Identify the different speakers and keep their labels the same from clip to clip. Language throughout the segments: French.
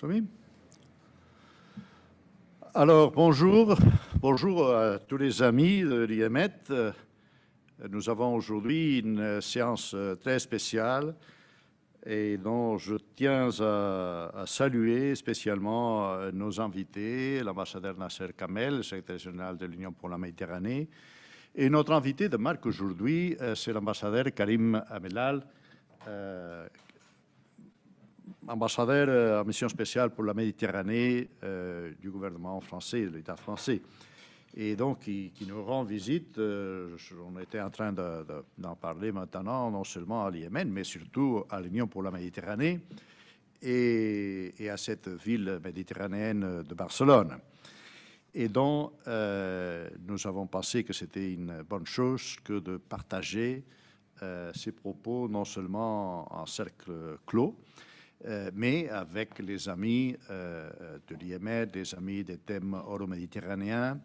Speaker 1: Oui. Alors, bonjour à tous les amis de l'IEMET. Nous avons aujourd'hui une séance très spéciale et dont je tiens à saluer spécialement nos invités, l'ambassadeur Nasser Kamel, secrétaire général de l'Union pour la Méditerranée, et notre invité de marque aujourd'hui, c'est l'ambassadeur Karim Amelal, ambassadeur en mission spéciale pour la Méditerranée du gouvernement français, de l'État français, et donc qui nous rend visite. On était en train d'en parler maintenant, non seulement à l'Yémen, mais surtout à l'Union pour la Méditerranée et à cette ville méditerranéenne de Barcelone. Et donc, nous avons pensé que c'était une bonne chose que de partager ces propos, non seulement en cercle clos, mais avec les amis de l'IEMET, des amis des thèmes euro-méditerranéens.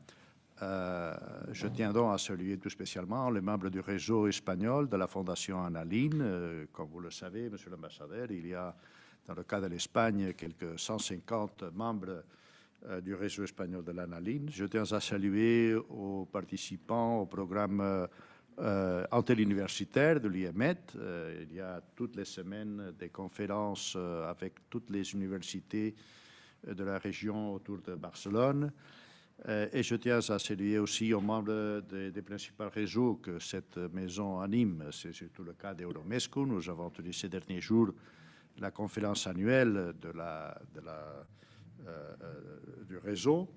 Speaker 1: Je tiens donc à saluer tout spécialement les membres du réseau espagnol de la Fondation Annaline. Comme vous le savez, monsieur l'ambassadeur, il y a, dans le cas de l'Espagne, quelques 150 membres du réseau espagnol de l'Annaline. Je tiens à saluer aux participants au programme interuniversitaire de l'IEMET. Il y a toutes les semaines des conférences avec toutes les universités de la région autour de Barcelone. Et je tiens à saluer aussi aux membres des principaux réseaux que cette maison anime. C'est surtout le cas d'Euromesco. Nous avons tenu ces derniers jours la conférence annuelle du réseau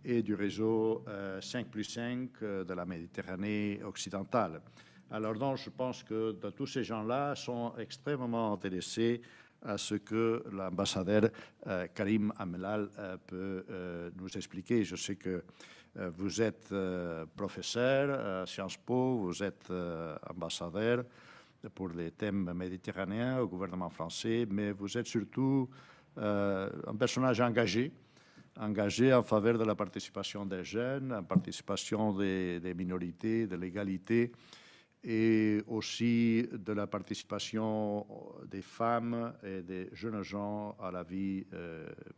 Speaker 1: et du réseau 5+5 de la Méditerranée occidentale. Alors donc, je pense que tous ces gens-là sont extrêmement intéressés à ce que l'ambassadeur Karim Amelal peut nous expliquer. Je sais que vous êtes professeur à Sciences Po, vous êtes ambassadeur pour les thèmes méditerranéens au gouvernement français, mais vous êtes surtout un personnage engagé en faveur de la participation des jeunes, en participation des minorités, de l'égalité, et aussi de la participation des femmes et des jeunes gens à la vie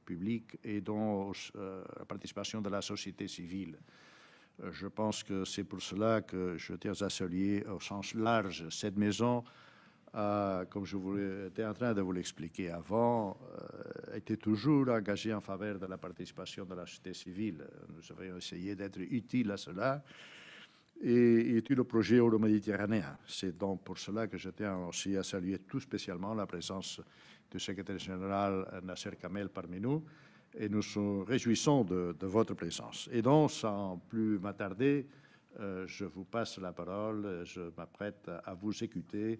Speaker 1: publique, et donc la participation de la société civile. Je pense que c'est pour cela que je tiens à saluer au sens large cette maison. Comme j'étais en train de vous l'expliquer avant, était toujours engagée en faveur de la participation de la société civile. Nous avons essayé d'être utiles à cela et utile au projet euro-méditerranéen. C'est donc pour cela que je tiens aussi à saluer tout spécialement la présence du secrétaire général Nasser Kamel parmi nous, et nous nous réjouissons de votre présence. Et donc, sans plus m'attarder, je vous passe la parole, je m'apprête à vous écouter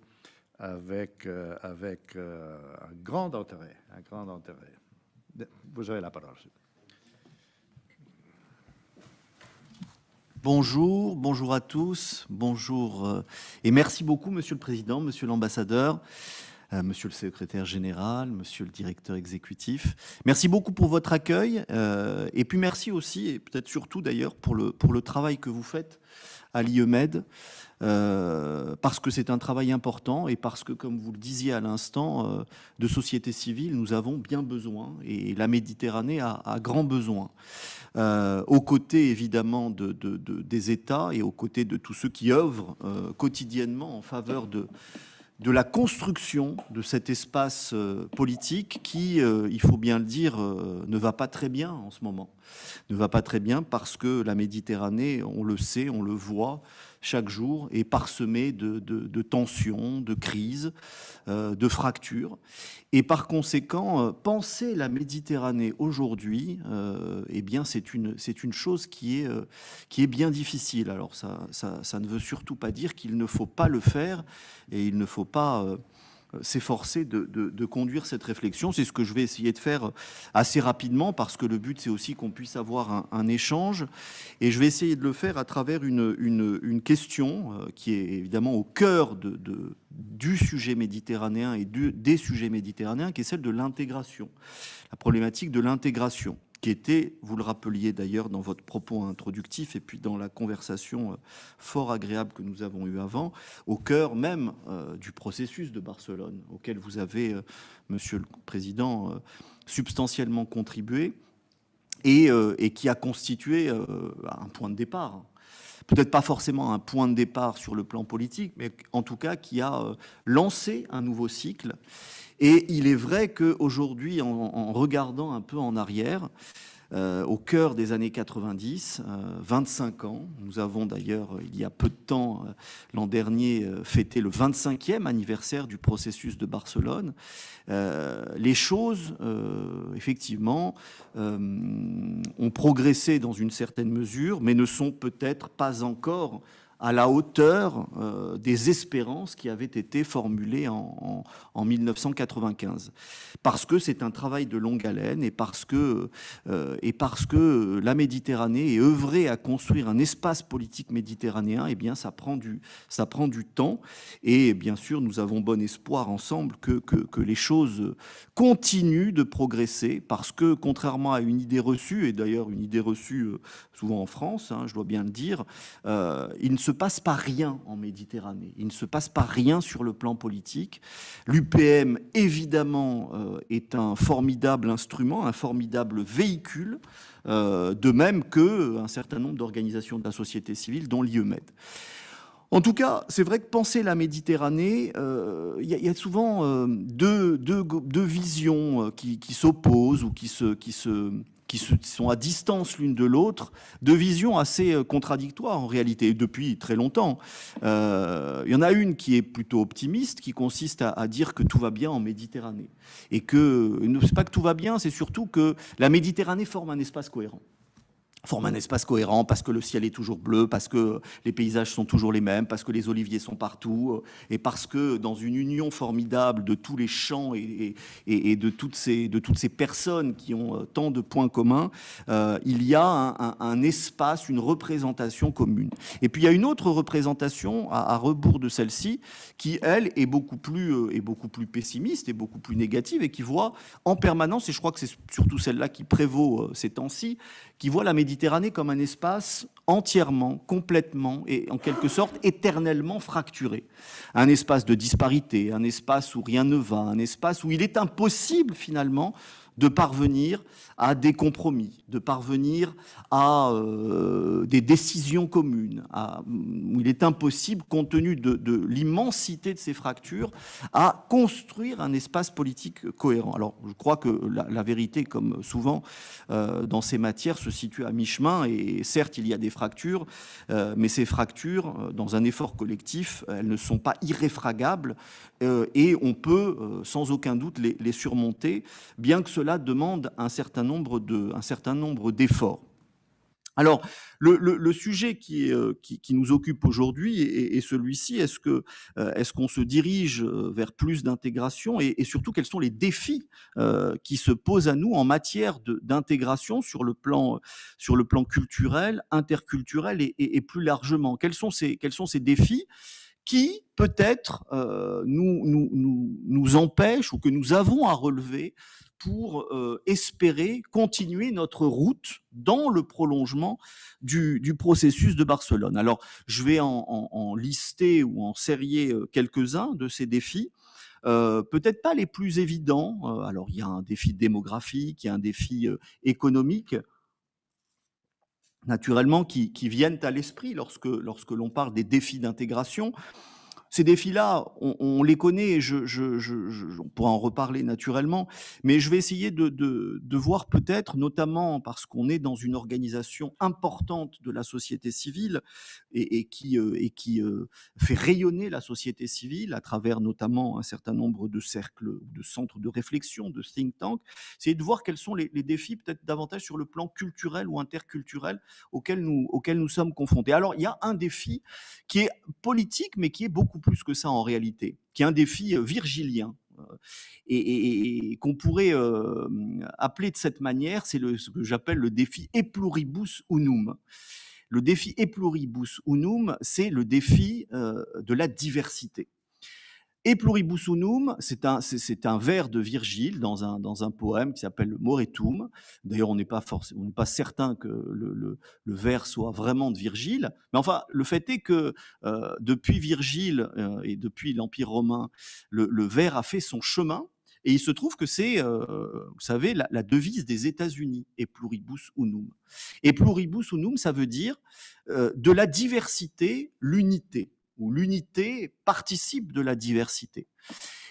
Speaker 1: avec un grand intérêt. Vous avez la parole.
Speaker 2: Bonjour à tous, bonjour et merci beaucoup Monsieur le Président, Monsieur l'Ambassadeur, Monsieur le Secrétaire Général, Monsieur le Directeur Exécutif. Merci beaucoup pour votre accueil et puis merci aussi et peut-être surtout d'ailleurs pour le travail que vous faites à l'IEMED. Parce que c'est un travail important et parce que, comme vous le disiez à l'instant, de société civile, nous avons bien besoin et la Méditerranée a grand besoin. Aux côtés évidemment des États et aux côtés de tous ceux qui œuvrent quotidiennement en faveur de la construction de cet espace politique qui, il faut bien le dire, ne va pas très bien en ce moment. Ne va pas très bien parce que la Méditerranée, on le sait, on le voit, chaque jour est parsemée de tensions, de crises, de fractures. Et par conséquent, penser la Méditerranée aujourd'hui, eh bien, c'est une chose qui est bien difficile. Alors ça ne veut surtout pas dire qu'il ne faut pas le faire et il ne faut pas s'efforcer de conduire cette réflexion. C'est ce que je vais essayer de faire assez rapidement parce que le but, c'est aussi qu'on puisse avoir un échange. Et je vais essayer de le faire à travers une question qui est évidemment au cœur du sujet méditerranéen et des sujets méditerranéens, qui est celle de l'intégration, la problématique de l'intégration, qui était, vous le rappeliez d'ailleurs dans votre propos introductif et puis dans la conversation fort agréable que nous avons eue avant, au cœur même du processus de Barcelone, auquel vous avez, Monsieur le Président, substantiellement contribué et qui a constitué un point de départ. Peut-être pas forcément un point de départ sur le plan politique, mais en tout cas qui a lancé un nouveau cycle. Et il est vrai qu'aujourd'hui, en regardant un peu en arrière, au cœur des années 90, 25 ans. Nous avons d'ailleurs, il y a peu de temps, l'an dernier, fêté le 25e anniversaire du processus de Barcelone. Les choses, effectivement, ont progressé dans une certaine mesure, mais ne sont peut-être pas encore à la hauteur des espérances qui avaient été formulées en 1995. Parce que c'est un travail de longue haleine et parce que la Méditerranée est œuvrée à construire un espace politique méditerranéen, eh bien ça prend du temps. Et bien sûr, nous avons bon espoir ensemble que les choses continuent de progresser parce que, contrairement à une idée reçue, et d'ailleurs une idée reçue souvent en France, je dois bien le dire, il ne se passe pas rien en Méditerranée. Il ne se passe pas rien sur le plan politique. L'UPM, évidemment, est un formidable instrument, un formidable véhicule, de même qu'un certain nombre d'organisations de la société civile, dont l'IEMED. En tout cas, c'est vrai que penser la Méditerranée, y a souvent deux visions qui s'opposent ou qui sont à distance l'une de l'autre, deux visions assez contradictoires en réalité, depuis très longtemps. Il y en a une qui est plutôt optimiste, qui consiste à dire que tout va bien en Méditerranée. Et que, c'est pas que tout va bien, c'est surtout que la Méditerranée forme un espace cohérent. Forme un espace cohérent parce que le ciel est toujours bleu, parce que les paysages sont toujours les mêmes, parce que les oliviers sont partout, et parce que dans une union formidable de tous les champs et de toutes ces personnes qui ont tant de points communs, il y a un espace, une représentation commune. Et puis il y a une autre représentation à rebours de celle-ci qui, elle, est beaucoup plus pessimiste et beaucoup plus négative et qui voit en permanence, et je crois que c'est surtout celle-là qui prévaut ces temps-ci, qui voit la Méditerranée comme un espace entièrement, complètement et en quelque sorte éternellement fracturé. Un espace de disparité, un espace où rien ne va, un espace où il est impossible finalement de parvenir à des compromis, de parvenir à des décisions communes, où il est impossible, compte tenu de l'immensité de ces fractures, à construire un espace politique cohérent. Alors, je crois que la vérité, comme souvent dans ces matières, se situe à mi-chemin, et certes, il y a des fractures, mais ces fractures, dans un effort collectif, elles ne sont pas irréfragables, et on peut, sans aucun doute, les surmonter, bien que cela demande un certain nombre d'efforts. Alors, le sujet qui nous occupe aujourd'hui est celui-ci. Est-ce qu'on se dirige vers plus d'intégration et surtout, quels sont les défis qui se posent à nous en matière d'intégration sur le plan culturel, interculturel et plus largement? Quels sont ces défis qui, peut-être, nous empêchent ou que nous avons à relever pour espérer continuer notre route dans le prolongement du processus de Barcelone. Alors, je vais en lister ou en sérier quelques-uns de ces défis. Peut-être pas les plus évidents. Alors, il y a un défi démographique, il y a un défi économique, naturellement, qui viennent à l'esprit lorsque l'on parle des défis d'intégration. Ces défis-là, on les connaît, et on pourra en reparler naturellement, mais je vais essayer de voir peut-être, notamment parce qu'on est dans une organisation importante de la société civile et qui fait rayonner la société civile à travers notamment un certain nombre de cercles, de centres de réflexion, de think tanks, c'est de voir quels sont les défis peut-être davantage sur le plan culturel ou interculturel auxquels nous sommes confrontés. Alors, il y a un défi qui est politique, mais qui est beaucoup plus que ça en réalité, qui est un défi virgilien, et qu'on pourrait appeler de cette manière, c'est ce que j'appelle le défi E pluribus unum. Le défi E pluribus unum, c'est le défi de la diversité. E pluribus unum, c'est un vers de Virgile dans un poème qui s'appelle le Moretum. D'ailleurs, on n'est pas certain que le vers soit vraiment de Virgile. Mais enfin, le fait est que depuis Virgile et depuis l'Empire romain, le vers a fait son chemin. Et il se trouve que c'est, vous savez, la devise des États-Unis, et pluribus unum. Et pluribus unum, ça veut dire de la diversité, l'unité, ou l'unité participe de la diversité.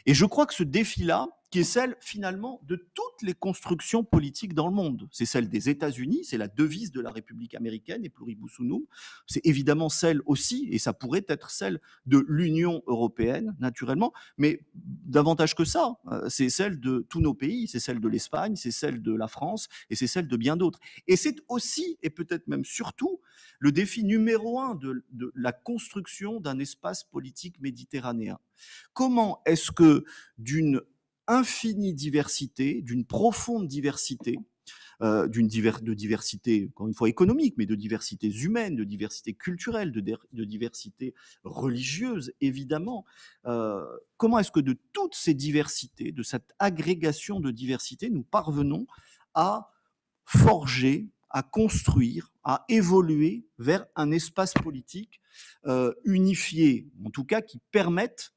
Speaker 2: Et je crois que ce défi-là, qui est celle finalement de toutes les constructions politiques dans le monde, c'est celle des États-Unis, c'est la devise de la République américaine, et pluribus unum, c'est évidemment celle aussi, et ça pourrait être celle de l'Union européenne, naturellement, mais davantage que ça, c'est celle de tous nos pays, c'est celle de l'Espagne, c'est celle de la France, et c'est celle de bien d'autres. Et c'est aussi, et peut-être même surtout, le défi numéro un de la construction d'un espace politique méditerranéen. Comment est-ce que d'une infinie diversité, d'une profonde diversité, de diversité, encore une fois, économique, mais de diversités humaines, de diversité culturelle, de diversité religieuse, évidemment. Comment est-ce que de toutes ces diversités, de cette agrégation de diversité, nous parvenons à forger, à construire, à évoluer vers un espace politique unifié, en tout cas qui permette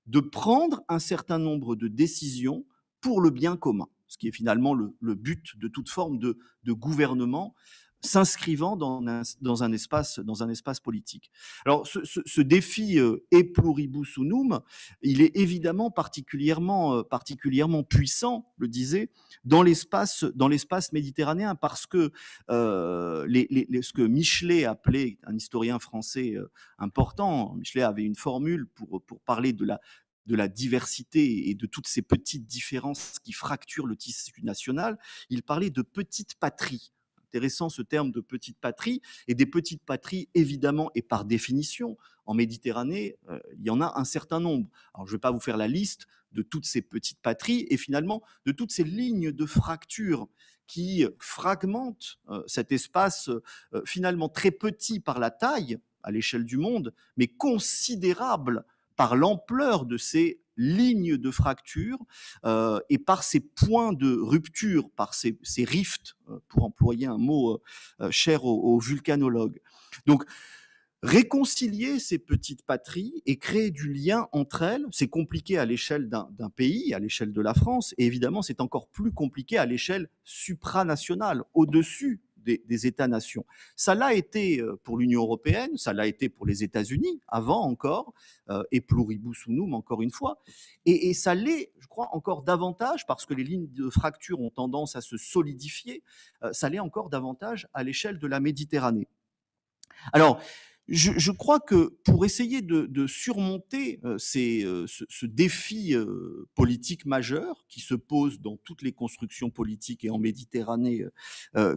Speaker 2: de prendre un certain nombre de décisions pour le bien commun, ce qui est finalement le but de toute forme de gouvernement s'inscrivant dans un espace politique. Alors, ce défi e pluribus unum, il est évidemment particulièrement puissant, le disait, dans l'espace méditerranéen, parce que ce que Michelet appelait, un historien français important, Michelet avait une formule pour parler de la diversité et de toutes ces petites différences qui fracturent le tissu national, il parlait de petites patries. Intéressant ce terme de petite patrie, et des petites patries, évidemment, et par définition, en Méditerranée, il y en a un certain nombre. Alors, je ne vais pas vous faire la liste de toutes ces petites patries, et finalement, de toutes ces lignes de fracture qui fragmentent cet espace, finalement très petit par la taille, à l'échelle du monde, mais considérable par l'ampleur de ces lignes de fracture et par ces points de rupture, par ces rifts, pour employer un mot cher aux vulcanologues. Donc, réconcilier ces petites patries et créer du lien entre elles, c'est compliqué à l'échelle d'un pays, à l'échelle de la France, et évidemment, c'est encore plus compliqué à l'échelle supranationale, au-dessus des États-nations. Ça l'a été pour l'Union européenne, ça l'a été pour les États-Unis, avant encore, et pluribus unum, encore une fois, et ça l'est, je crois, encore davantage, parce que les lignes de fracture ont tendance à se solidifier, ça l'est encore davantage à l'échelle de la Méditerranée. Alors, je crois que pour essayer de surmonter ce défi politique majeur qui se pose dans toutes les constructions politiques et en Méditerranée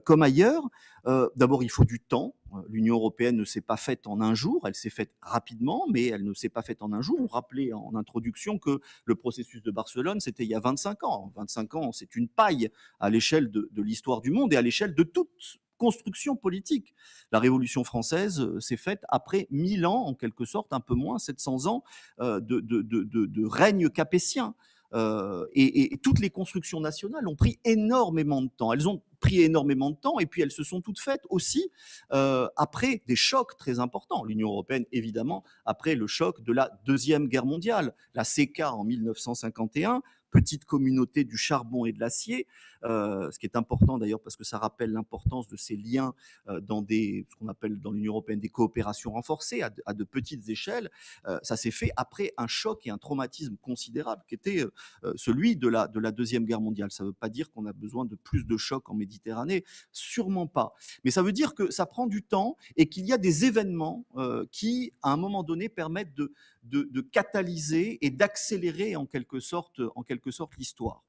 Speaker 2: comme ailleurs, d'abord il faut du temps. L'Union européenne ne s'est pas faite en un jour, elle s'est faite rapidement, mais elle ne s'est pas faite en un jour. On rappelait en introduction que le processus de Barcelone, c'était il y a 25 ans. 25 ans, c'est une paille à l'échelle de l'histoire du monde et à l'échelle de toute construction politique. La Révolution française s'est faite après 1000 ans, en quelque sorte, un peu moins, 700 ans de règne capétien. Et toutes les constructions nationales ont pris énormément de temps. Elles ont pris énormément de temps et puis elles se sont toutes faites aussi après des chocs très importants. L'Union européenne, évidemment, après le choc de la Deuxième Guerre mondiale. La CECA en 1951, petite communauté du charbon et de l'acier, ce qui est important d'ailleurs parce que ça rappelle l'importance de ces liens dans ce qu'on appelle dans l'Union européenne des coopérations renforcées à de petites échelles. Ça s'est fait après un choc et un traumatisme considérable qui était celui de la Deuxième Guerre mondiale. Ça ne veut pas dire qu'on a besoin de plus de chocs en Méditerranée, sûrement pas. Mais ça veut dire que ça prend du temps et qu'il y a des événements qui, à un moment donné, permettent de catalyser et d'accélérer en quelque sorte l'histoire.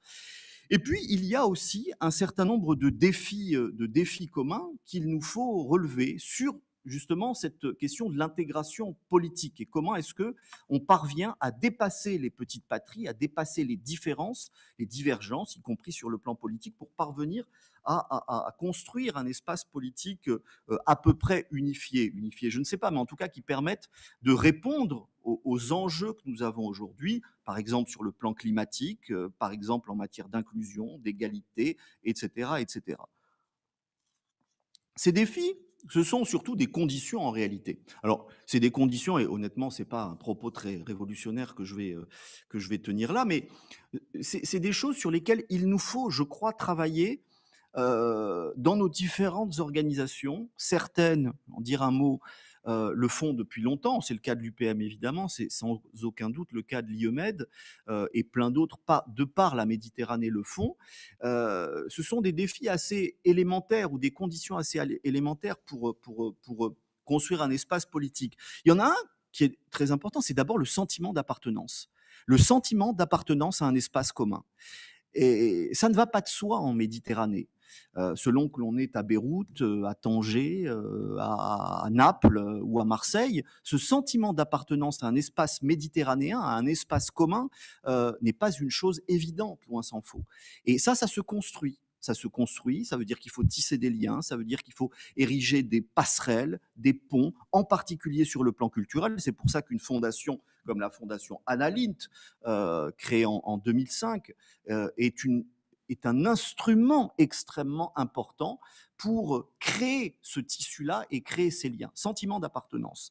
Speaker 2: Et puis, il y a aussi un certain nombre de défis communs qu'il nous faut relever sur justement cette question de l'intégration politique et comment est-ce que on parvient à dépasser les petites patries, à dépasser les différences, les divergences, y compris sur le plan politique, pour parvenir à construire un espace politique à peu près unifié, je ne sais pas, mais en tout cas qui permette de répondre aux enjeux que nous avons aujourd'hui, par exemple sur le plan climatique, par exemple en matière d'inclusion, d'égalité, etc., etc. Ces défis, ce sont surtout des conditions en réalité. Alors, c'est des conditions, et honnêtement, ce n'est pas un propos très révolutionnaire que je vais tenir là, mais c'est des choses sur lesquelles il nous faut, je crois, travailler dans nos différentes organisations. Certaines, en dire un mot, le font depuis longtemps. C'est le cas de l'UPM, évidemment. C'est sans aucun doute le cas de l'IEMED et plein d'autres, de par la Méditerranée, le font. Ce sont des défis assez élémentaires ou des conditions assez élémentaires pour construire un espace politique. Il y en a un qui est très important, c'est d'abord le sentiment d'appartenance. Le sentiment d'appartenance à un espace commun. Et ça ne va pas de soi en Méditerranée. Selon que l'on est à Beyrouth, à Tanger, à Naples ou à Marseille, ce sentiment d'appartenance à un espace méditerranéen, à un espace commun, n'est pas une chose évidente, loin s'en faut. Et ça se construit. Ça se construit, ça veut dire qu'il faut tisser des liens, ça veut dire qu'il faut ériger des passerelles, des ponts, en particulier sur le plan culturel. C'est pour ça qu'une fondation comme la fondation Anna Lindh, créée en 2005, est un instrument extrêmement important pour créer ce tissu-là et créer ces liens. Sentiment d'appartenance.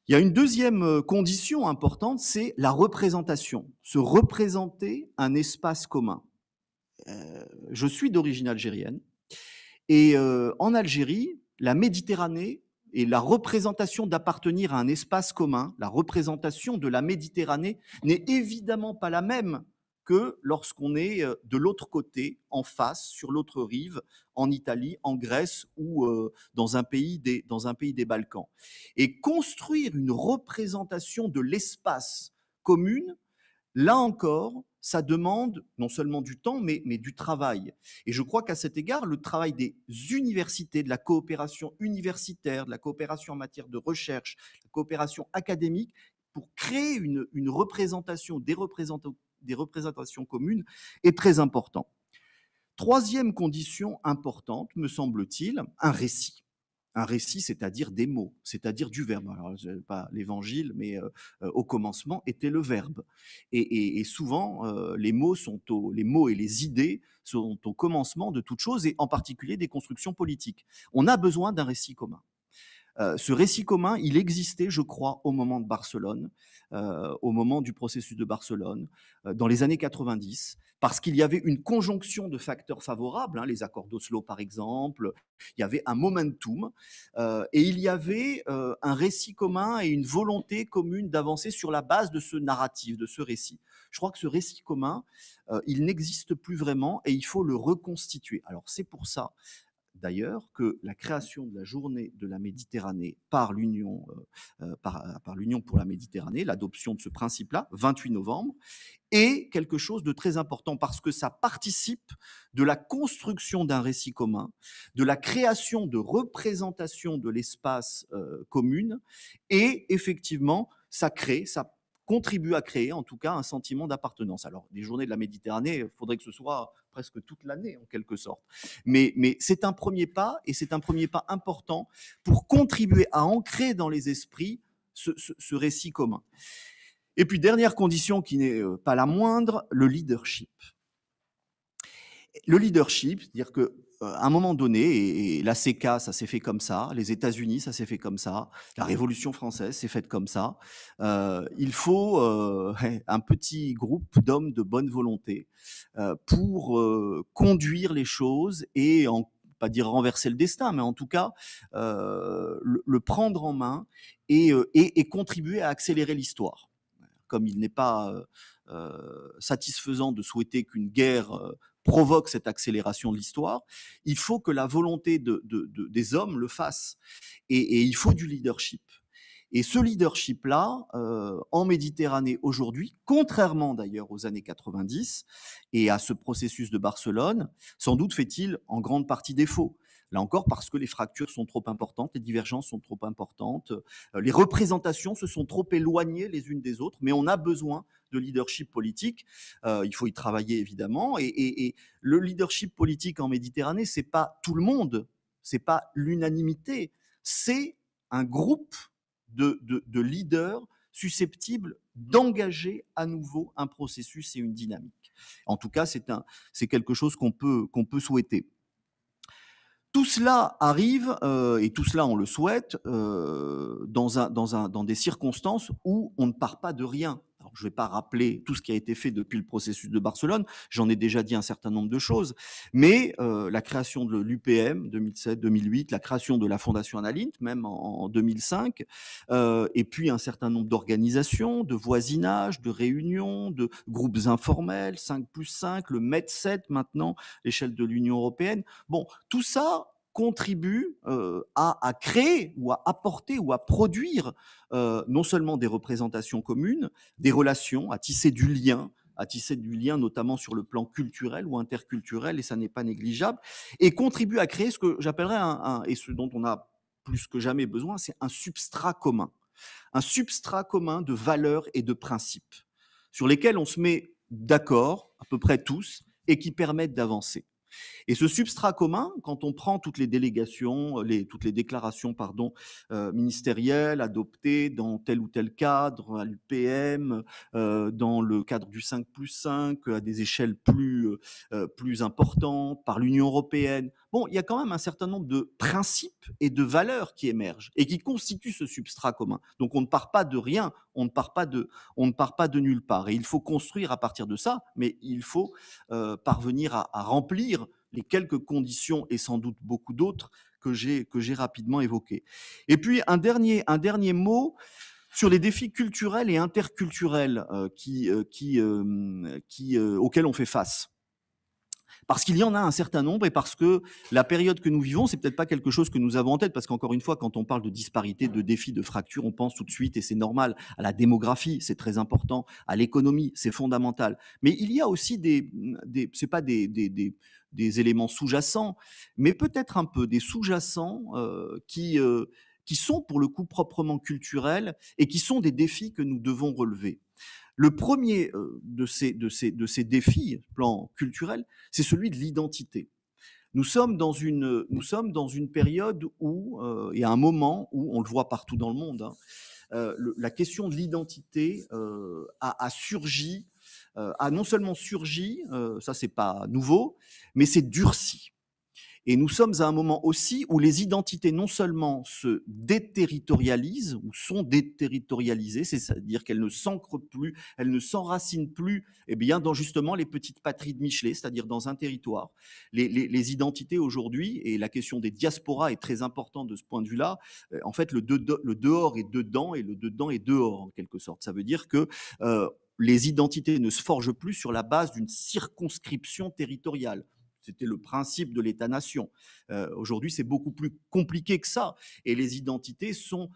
Speaker 2: Il y a une deuxième condition importante, c'est la représentation. Se représenter un espace commun. Je suis d'origine algérienne et en Algérie, la Méditerranée et la représentation d'appartenir à un espace commun, la représentation de la Méditerranée n'est évidemment pas la même que lorsqu'on est de l'autre côté, en face, sur l'autre rive, en Italie, en Grèce ou dans un pays des Balkans. Et construire une représentation de l'espace commune, là encore, ça demande non seulement du temps, mais du travail. Et je crois qu'à cet égard, le travail des universités, de la coopération universitaire, de la coopération en matière de recherche, de la coopération académique, pour créer une représentation, des représentations communes, est très important. Troisième condition importante, me semble-t-il, un récit. Un récit, c'est-à-dire des mots, c'est-à-dire du verbe. Alors, pas l'évangile, mais au commencement était le verbe. Et souvent, les mots et les idées sont au commencement de toute chose, et en particulier des constructions politiques. On a besoin d'un récit commun. Ce récit commun, il existait, je crois, au moment de Barcelone, au moment du processus de Barcelone, dans les années 90, parce qu'il y avait une conjonction de facteurs favorables, hein, les accords d'Oslo par exemple, il y avait un momentum, et il y avait un récit commun et une volonté commune d'avancer sur la base de ce narratif, de ce récit. Je crois que ce récit commun, il n'existe plus vraiment et il faut le reconstituer. Alors c'est pour ça d'ailleurs que la création de la journée de la Méditerranée par l'Union pour la Méditerranée, l'adoption de ce principe-là, 28 novembre, est quelque chose de très important parce que ça participe de la construction d'un récit commun, de la création de représentation de l'espace commune, et effectivement, ça contribue à créer en tout cas un sentiment d'appartenance. Alors, les journées de la Méditerranée, il faudrait que ce soit presque toute l'année en quelque sorte. Mais c'est un premier pas, et c'est un premier pas important pour contribuer à ancrer dans les esprits ce récit commun. Et puis, dernière condition qui n'est pas la moindre, le leadership. Le leadership, c'est-à-dire qu'à un moment donné, et la CECA, ça s'est fait comme ça, les États-Unis, ça s'est fait comme ça, la Révolution française s'est faite comme ça, il faut un petit groupe d'hommes de bonne volonté pour conduire les choses et pas dire renverser le destin, mais en tout cas le prendre en main et contribuer à accélérer l'histoire. Comme il n'est pas satisfaisant de souhaiter qu'une guerre provoque cette accélération de l'histoire, il faut que la volonté des hommes le fasse. Et il faut du leadership. Et ce leadership-là, en Méditerranée aujourd'hui, contrairement d'ailleurs aux années 90 et à ce processus de Barcelone, sans doute fait-il en grande partie défaut. Là encore, parce que les fractures sont trop importantes, les divergences sont trop importantes, les représentations se sont trop éloignées les unes des autres, mais on a besoin de leadership politique. Il faut y travailler évidemment. Et le leadership politique en Méditerranée, c'est pas tout le monde, c'est pas l'unanimité, c'est un groupe de leaders susceptibles d'engager à nouveau un processus et une dynamique. En tout cas, c'est quelque chose qu'on peut souhaiter. Tout cela arrive, et tout cela, on le souhaite, dans des circonstances où on ne part pas de rien. Alors, je ne vais pas rappeler tout ce qui a été fait depuis le processus de Barcelone, j'en ai déjà dit un certain nombre de choses, mais la création de l'UPM 2007-2008, la création de la Fondation Annalint, même en 2005, et puis un certain nombre d'organisations, de voisinage, de réunions, de groupes informels, 5+5, le Med7 maintenant, l'échelle de l'Union européenne. Bon, tout ça contribue à créer ou à apporter ou à produire non seulement des représentations communes, des relations, à tisser du lien notamment sur le plan culturel ou interculturel, et ça n'est pas négligeable, et contribue à créer ce que j'appellerais et ce dont on a plus que jamais besoin, c'est un substrat commun. Un substrat commun de valeurs et de principes sur lesquels on se met d'accord, à peu près tous, et qui permettent d'avancer. Et ce substrat commun, quand on prend toutes les délégations, toutes les déclarations ministérielles adoptées dans tel ou tel cadre, à l'UPM, dans le cadre du 5+5, à des échelles plus importantes, par l'Union européenne, bon, il y a quand même un certain nombre de principes et de valeurs qui émergent et qui constituent ce substrat commun. Donc on ne part pas de rien, on ne part pas de nulle part. Et il faut construire à partir de ça, mais il faut parvenir à remplir les quelques conditions et sans doute beaucoup d'autres que j'ai rapidement évoquées. Et puis un dernier mot sur les défis culturels et interculturels auxquels on fait face. Parce qu'il y en a un certain nombre et parce que la période que nous vivons, c'est peut-être pas quelque chose que nous avons en tête, parce qu'encore une fois, quand on parle de disparité, de défis, de fractures, on pense tout de suite, et c'est normal, à la démographie, c'est très important, à l'économie, c'est fondamental. Mais il y a aussi c'est pas des éléments sous-jacents, mais peut-être un peu des sous-jacents qui sont pour le coup proprement culturels et qui sont des défis que nous devons relever. Le premier de ces défis, plan culturel, c'est celui de l'identité. Nous sommes dans une période où, il y a un moment où, on le voit partout dans le monde, hein, la question de l'identité a surgi, a non seulement surgi, ça c'est pas nouveau, mais c'est durci. Et nous sommes à un moment aussi où les identités non seulement se déterritorialisent ou sont déterritorialisées, c'est-à-dire qu'elles ne s'ancrent plus, elles ne s'enracinent plus dans justement les petites patries de Michelet, c'est-à-dire dans un territoire. Les identités aujourd'hui, et la question des diasporas est très importante de ce point de vue-là, en fait le dehors est dedans et le dedans est dehors en quelque sorte. Ça veut dire que les identités ne se forgent plus sur la base d'une circonscription territoriale. C'était le principe de l'État-nation. Aujourd'hui, c'est beaucoup plus compliqué que ça. Et les identités sont,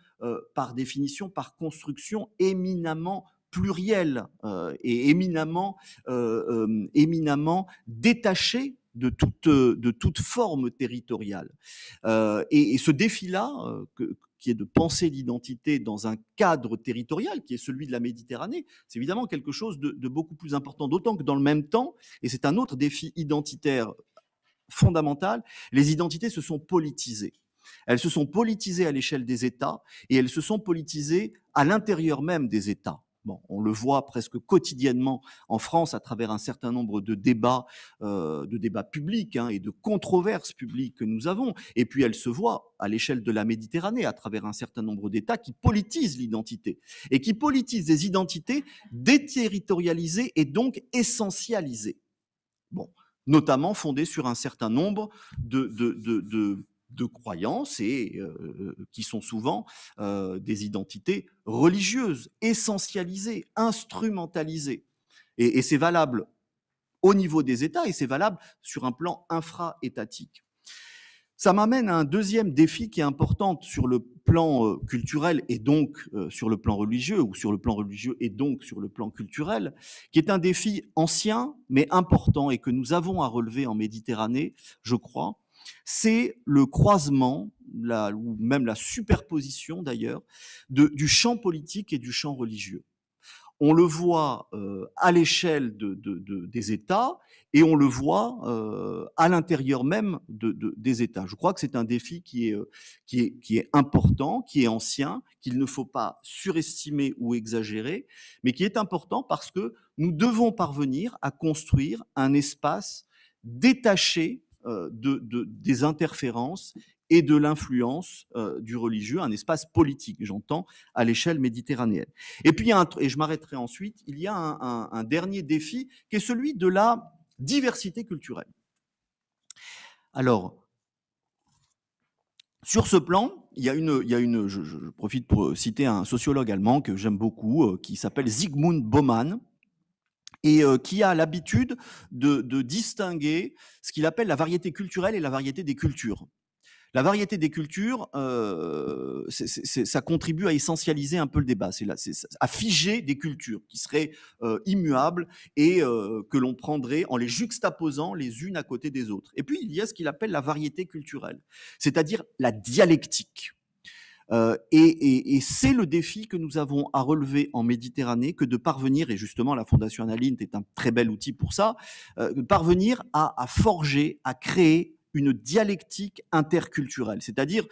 Speaker 2: par définition, par construction, éminemment plurielles et éminemment détachées de toute forme territoriale. Et ce défi-là, qui est de penser l'identité dans un cadre territorial, qui est celui de la Méditerranée, c'est évidemment quelque chose de beaucoup plus important, d'autant que dans le même temps, et c'est un autre défi identitaire fondamental, les identités se sont politisées. Elles se sont politisées à l'échelle des États et elles se sont politisées à l'intérieur même des États. Bon, on le voit presque quotidiennement en France à travers un certain nombre de débats publics et de controverses publiques que nous avons. Et puis elle se voit à l'échelle de la Méditerranée à travers un certain nombre d'États qui politisent l'identité et qui politisent des identités déterritorialisées et donc essentialisées. Bon, notamment fondées sur un certain nombre de croyances et qui sont souvent des identités religieuses, essentialisées, instrumentalisées. Et c'est valable au niveau des États et c'est valable sur un plan infra-étatique. Ça m'amène à un deuxième défi qui est important sur le plan culturel et donc sur le plan religieux, ou sur le plan religieux et donc sur le plan culturel, qui est un défi ancien mais important et que nous avons à relever en Méditerranée, je crois. C'est le croisement, ou même la superposition d'ailleurs, du champ politique et du champ religieux. On le voit à l'échelle des États et on le voit à l'intérieur même des États. Je crois que c'est un défi qui est important, qui est ancien, qu'il ne faut pas surestimer ou exagérer, mais qui est important parce que nous devons parvenir à construire un espace détaché des interférences et de l'influence du religieux, un espace politique, j'entends, à l'échelle méditerranéenne. Et puis, et je m'arrêterai ensuite, il y a un dernier défi qui est celui de la diversité culturelle. Alors, sur ce plan, je profite pour citer un sociologue allemand que j'aime beaucoup, qui s'appelle Zygmunt Bauman, et qui a l'habitude de distinguer ce qu'il appelle la variété culturelle et la variété des cultures. La variété des cultures, ça contribue à essentialiser un peu le débat, à figer des cultures qui seraient immuables et que l'on prendrait en les juxtaposant les unes à côté des autres. Et puis, il y a ce qu'il appelle la variété culturelle, c'est-à-dire la dialectique. Et c'est le défi que nous avons à relever en Méditerranée, que de parvenir, et justement la Fondation Anna Lindh est un très bel outil pour ça, de parvenir à forger, à créer une dialectique interculturelle, c'est-à-dire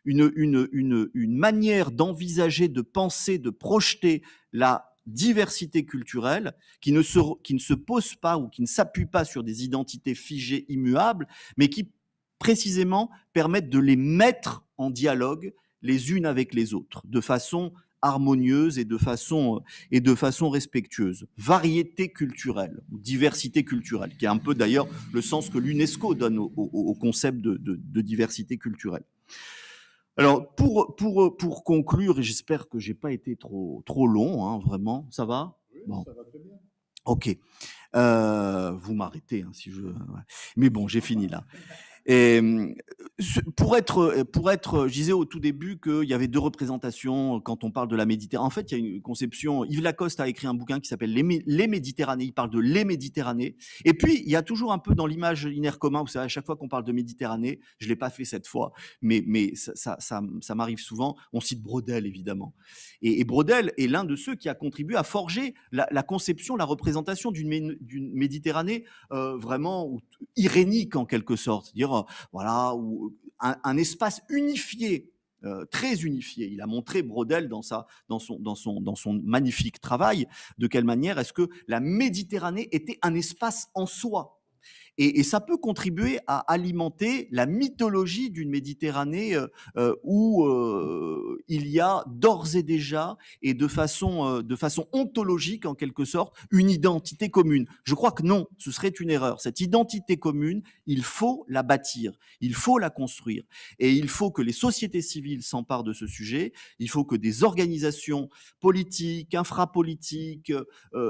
Speaker 2: une manière d'envisager, de penser, de projeter la diversité culturelle qui ne se pose pas ou qui ne s'appuie pas sur des identités figées, immuables, mais qui précisément permettent de les mettre en dialogue les unes avec les autres, de façon harmonieuse et de façon respectueuse. Variété culturelle, ou diversité culturelle, qui est un peu d'ailleurs le sens que l'UNESCO donne au concept de diversité culturelle. Alors, pour conclure, et j'espère que je n'ai pas été trop long, hein, vraiment, ça va ?
Speaker 1: Oui,
Speaker 2: bon.
Speaker 1: Ça va très bien.
Speaker 2: Ok. Vous m'arrêtez, hein, si je... Mais bon, j'ai fini là. Et pour être, je disais au tout début qu'il y avait deux représentations quand on parle de la Méditerranée. En fait, il y a une conception. Yves Lacoste a écrit un bouquin qui s'appelle Les Méditerranées. Il parle de les Méditerranées. Et puis, il y a toujours un peu dans l'image linéaire commun, vous savez, à chaque fois qu'on parle de Méditerranée, je ne l'ai pas fait cette fois, mais ça m'arrive souvent, on cite Braudel, évidemment. Et Braudel est l'un de ceux qui a contribué à forger la conception, la représentation d'une Méditerranée vraiment irénique en quelque sorte, c'est-à-dire voilà, un espace unifié, très unifié. Il a montré Braudel dans son magnifique travail de quelle manière est-ce que la Méditerranée était un espace en soi. Et ça peut contribuer à alimenter la mythologie d'une Méditerranée où il y a d'ores et déjà, et de façon ontologique en quelque sorte, une identité commune. Je crois que non, ce serait une erreur. Cette identité commune, il faut la bâtir, il faut la construire. Et il faut que les sociétés civiles s'emparent de ce sujet, il faut que des organisations politiques, infrapolitiques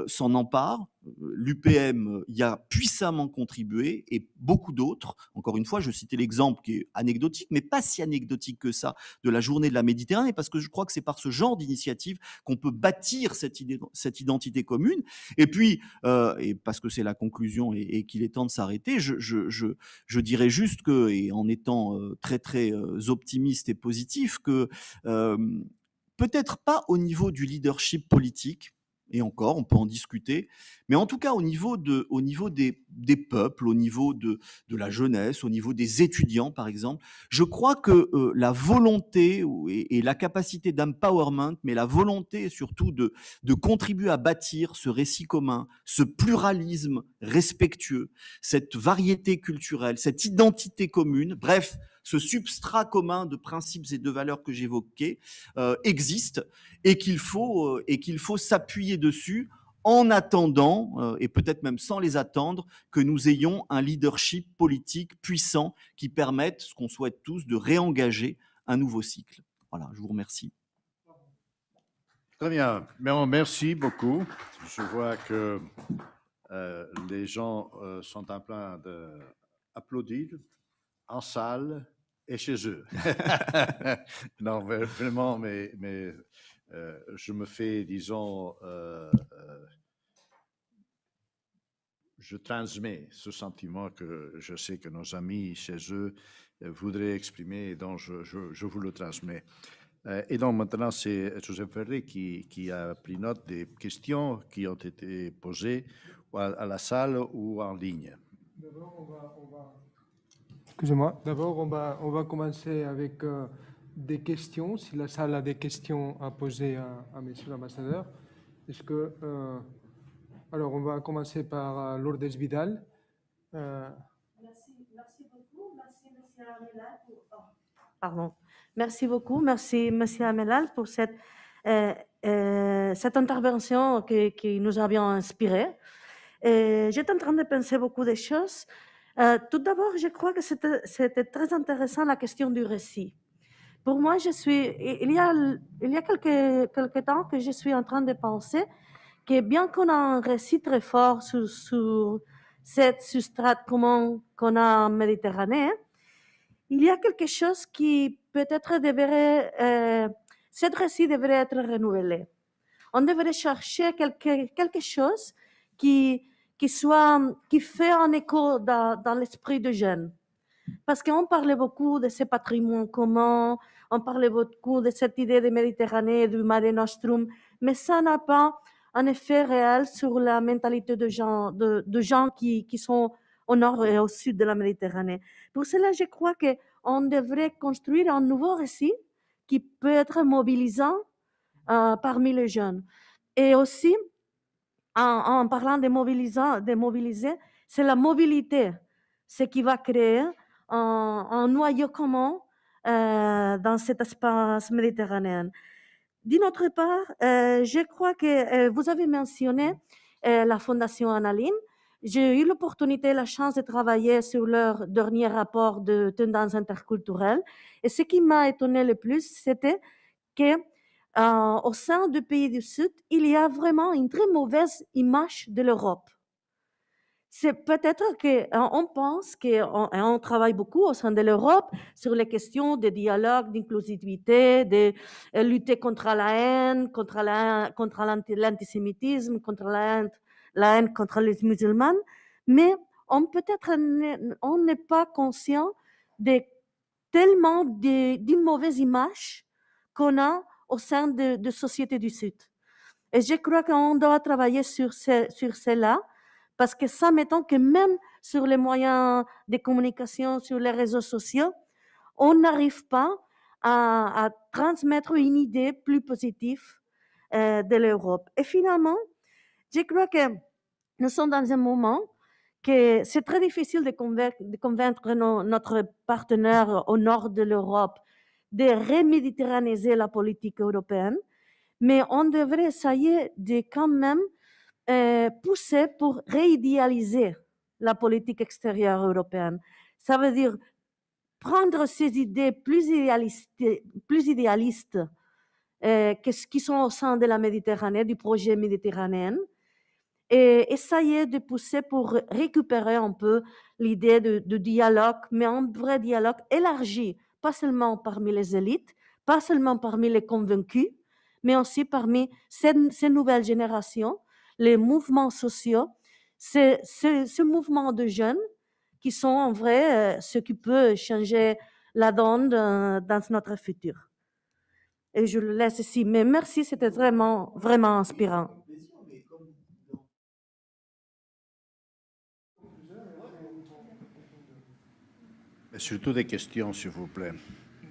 Speaker 2: s'en emparent. L'UPM y a puissamment contribué et beaucoup d'autres. Encore une fois, je citais l'exemple qui est anecdotique, mais pas si anecdotique que ça, de la journée de la Méditerranée, parce que je crois que c'est par ce genre d'initiative qu'on peut bâtir cette identité commune. Et puis, et parce que c'est la conclusion et qu'il est temps de s'arrêter, je dirais juste que, et en étant très très optimiste et positif, que peut-être pas au niveau du leadership politique, et encore, on peut en discuter, mais en tout cas au niveau des peuples, au niveau de la jeunesse, au niveau des étudiants, par exemple, je crois que la volonté et la capacité d'empowerment, mais la volonté surtout de contribuer à bâtir ce récit commun, ce pluralisme respectueux, cette variété culturelle, cette identité commune, bref, ce substrat commun de principes et de valeurs que j'évoquais existe et qu'il faut s'appuyer dessus en attendant, et peut-être même sans les attendre, que nous ayons un leadership politique puissant qui permette, ce qu'on souhaite tous, de réengager un nouveau cycle. Voilà, je vous remercie.
Speaker 1: Très bien. Merci beaucoup. Je vois que les gens sont en train d'applaudir en salle et chez eux. Non, vraiment, mais je me fais, disons, je transmets ce sentiment que je sais que nos amis chez eux voudraient exprimer, et donc je vous le transmets. Et donc maintenant, c'est Joseph Ferré qui a pris note des questions qui ont été posées à la salle ou en ligne.
Speaker 3: Excusez-moi. D'abord, on va commencer avec des questions. Si la salle a des questions à poser à Monsieur l'ambassadeur. Est-ce que... alors, on va commencer par Lourdes Vidal.
Speaker 4: Merci beaucoup. Pardon. Merci beaucoup. Merci, Monsieur Amelal, pour cette intervention qui nous a bien inspiré. J'étais en train de penser beaucoup de choses. Tout d'abord, je crois que c'était très intéressant la question du récit. Pour moi, il y a quelques temps que je suis en train de penser que bien qu'on a un récit très fort sur cette substrate commun qu'on a en Méditerranée, il y a quelque chose qui peut-être ce récit devrait être renouvelé. On devrait chercher quelque chose qui fait un écho dans l'esprit des jeunes. Parce qu'on parlait beaucoup de ce patrimoine commun, on parlait beaucoup de cette idée de Méditerranée, du Mare Nostrum, mais ça n'a pas un effet réel sur la mentalité de gens qui sont au nord et au sud de la Méditerranée. Pour cela, je crois qu'on devrait construire un nouveau récit qui peut être mobilisant parmi les jeunes. Et aussi, en parlant de mobiliser, c'est la mobilité, ce qui va créer un noyau commun dans cet espace méditerranéen. D'une autre part, je crois que vous avez mentionné la Fondation Annaline. J'ai eu l'opportunité et la chance de travailler sur leur dernier rapport de tendance interculturelle. Et ce qui m'a étonné le plus, c'était que au sein du pays du Sud, il y a vraiment une très mauvaise image de l'Europe. C'est peut-être qu'on pense qu'on travaille beaucoup au sein de l'Europe sur les questions de dialogue, d'inclusivité, de lutter contre la haine, contre l'antisémitisme, contre la haine contre les musulmans, mais on n'est pas conscient de tellement d'une mauvaise image qu'on a au sein de sociétés du Sud. Et je crois qu'on doit travailler sur cela, parce que ça m'étonne que même sur les moyens de communication, sur les réseaux sociaux, on n'arrive pas à transmettre une idée plus positive de l'Europe. Et finalement, je crois que nous sommes dans un moment que c'est très difficile de convaincre notre partenaire au nord de l'Europe de reméditerraniser la politique européenne, mais on devrait essayer de quand même pousser pour réidéaliser la politique extérieure européenne. Ça veut dire prendre ces idées plus idéalistes qui sont au sein de la Méditerranée, du projet méditerranéen, et essayer de pousser pour récupérer un peu l'idée de dialogue, mais un vrai dialogue élargi, pas seulement parmi les élites, pas seulement parmi les convaincus, mais aussi parmi ces nouvelles générations, les mouvements sociaux, ce mouvement de jeunes qui sont en vrai ce qui peut changer la donne dans notre futur. Et je le laisse ici. Mais merci, c'était vraiment, vraiment inspirant.
Speaker 1: Surtout des questions, s'il vous plaît.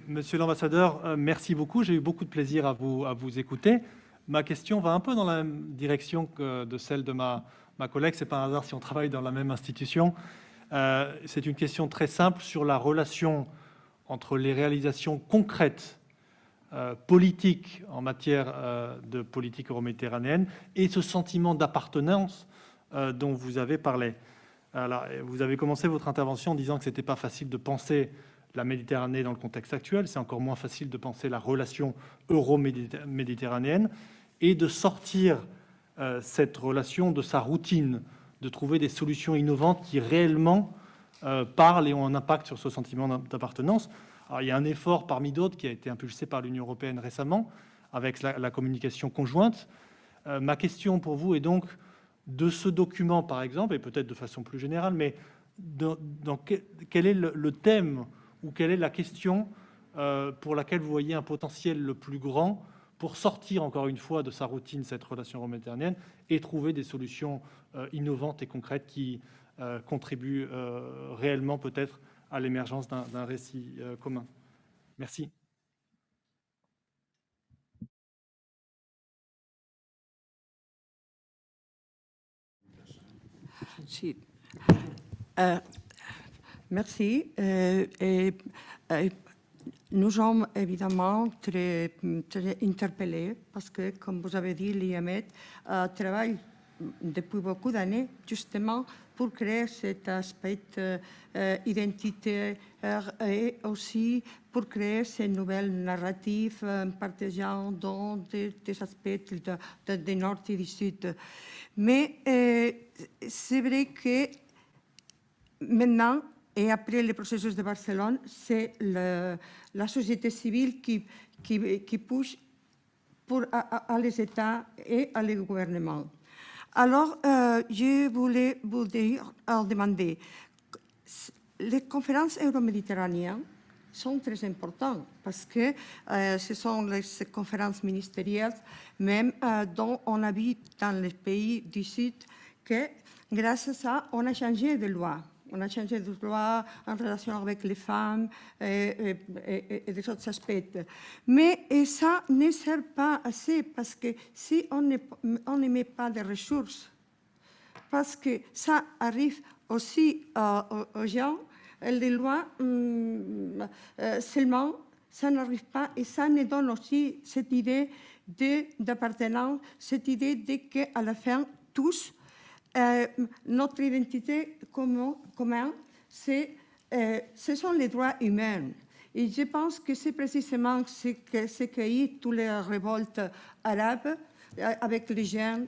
Speaker 5: Monsieur l'ambassadeur, merci beaucoup. J'ai eu beaucoup de plaisir à vous écouter. Ma question va un peu dans la même direction que de celle de ma collègue. Ce n'est pas un hasard si on travaille dans la même institution. C'est une question très simple sur la relation entre les réalisations concrètes politiques en matière de politique euroméditerranéenne et ce sentiment d'appartenance dont vous avez parlé. Alors, vous avez commencé votre intervention en disant que ce n'était pas facile de penser la Méditerranée dans le contexte actuel. C'est encore moins facile de penser la relation euro-méditerranéenne et de sortir cette relation de sa routine, de trouver des solutions innovantes qui réellement parlent et ont un impact sur ce sentiment d'appartenance. Alors, il y a un effort parmi d'autres qui a été impulsé par l'Union européenne récemment avec la communication conjointe. Ma question pour vous est donc de ce document, par exemple, et peut-être de façon plus générale, mais quel est le thème ou quelle est la question pour laquelle vous voyez un potentiel le plus grand pour sortir, encore une fois, de sa routine, cette relation euroméditerranéenne, et trouver des solutions innovantes et concrètes qui contribuent réellement peut-être à l'émergence d'un récit commun. Merci.
Speaker 6: Sí. Merci. Nous sommes évidemment très interpellés parce que, comme vous avez dit, l'IMED travaille depuis beaucoup d'années justement pour créer cet aspect identitaire et aussi pour créer ces nouvelles narratives partageant dans des aspects du Nord et du Sud. Mais c'est vrai que maintenant, et après le processus de Barcelone, c'est la société civile qui pousse à les États et à les gouvernements. Alors, je voulais vous demander, les conférences euroméditerranéennes sont très importantes parce que ce sont les conférences ministérielles, même dont on a vu dans les pays du Sud que grâce à ça, on a changé de loi. On a changé de loi en relation avec les femmes et des autres aspects. Mais ça ne sert pas assez parce que si on ne met pas de ressources, parce que ça arrive aussi aux gens, les lois seulement, ça n'arrive pas et ça nous donne aussi cette idée d'appartenance, cette idée qu'à la fin, tous, notre identité commune, ce sont les droits humains. Et je pense que c'est précisément ce qui a eu toutes les révoltes arabes avec les gens,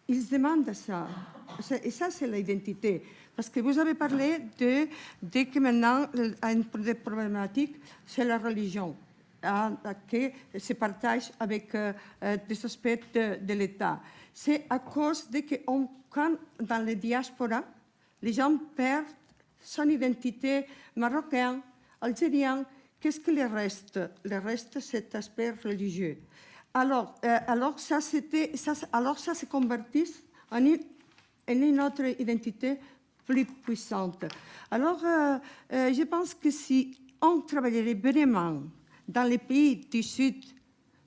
Speaker 6: ils demandent ça. Et ça, c'est l'identité. Parce que vous avez parlé de que maintenant, une des problématiques, c'est la religion, qui se partage avec des aspects de l'État. C'est à cause de que quand dans les diasporas, les gens perdent son identité marocaine, algérienne, qu'est-ce qui leur reste? Le reste, c'est cet aspect religieux. Alors ça se convertit en une autre identité plus puissante. Alors, je pense que si on travaillerait vraiment dans les pays du Sud,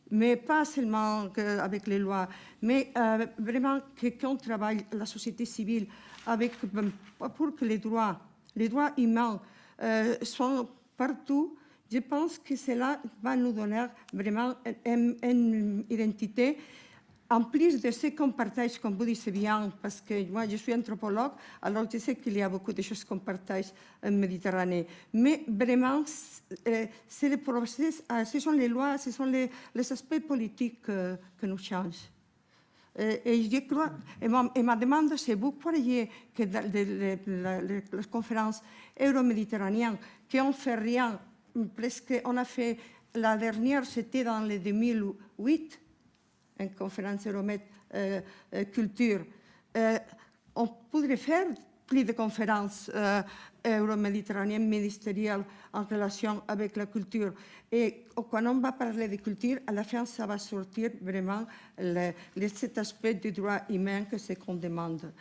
Speaker 6: mais pas seulement avec les lois, mais vraiment qu'on travaille la société civile pour que les droits humains soient partout, je pense que cela va nous donner vraiment une identité. En plus de ce qu'on partage, comme vous dites bien, parce que moi je suis anthropologue, alors je sais qu'il y a beaucoup de choses qu'on partage en Méditerranée. Mais vraiment, c'est le processus, ce sont les lois, ce sont les aspects politiques que nous changent. Et je crois, et ma demande, c'est vous croyez que les conférences euro-méditerranéennes, qu'on ne fait rien, presque on a fait, la dernière c'était dans le 2008, une conférence Euromed culture. On pourrait faire plus de conférences euro-méditerranéennes ministérielles en relation avec la culture. Et quand on va parler de culture, à la fin, ça va sortir vraiment cet aspect du droit humain que c'est qu'on demande.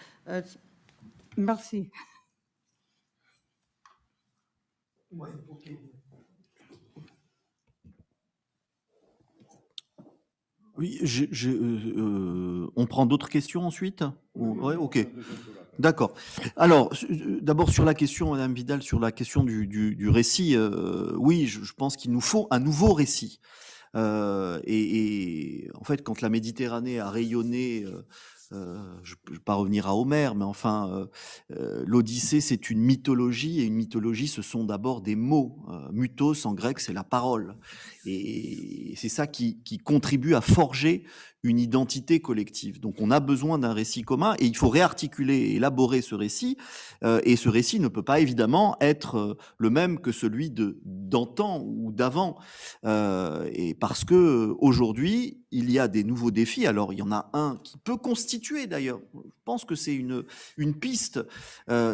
Speaker 6: Merci.
Speaker 2: Oui, on prend d'autres questions ensuite? Oui, ok. D'accord. Alors, d'abord sur la question, Madame Vidal, sur la question du récit, oui, je pense qu'il nous faut un nouveau récit. Et en fait, quand la Méditerranée a rayonné, je ne vais pas revenir à Homère, mais enfin, l'Odyssée, c'est une mythologie, et une mythologie, ce sont d'abord des mots. Mythos, en grec, c'est la parole. Et c'est ça qui contribue à forger une identité collective. Donc on a besoin d'un récit commun, et il faut réarticuler et élaborer ce récit, et ce récit ne peut pas évidemment être le même que celui d'antan ou d'avant, et parce que aujourd'hui il y a des nouveaux défis. Alors il y en a un qui peut constituer, d'ailleurs, je pense que c'est une piste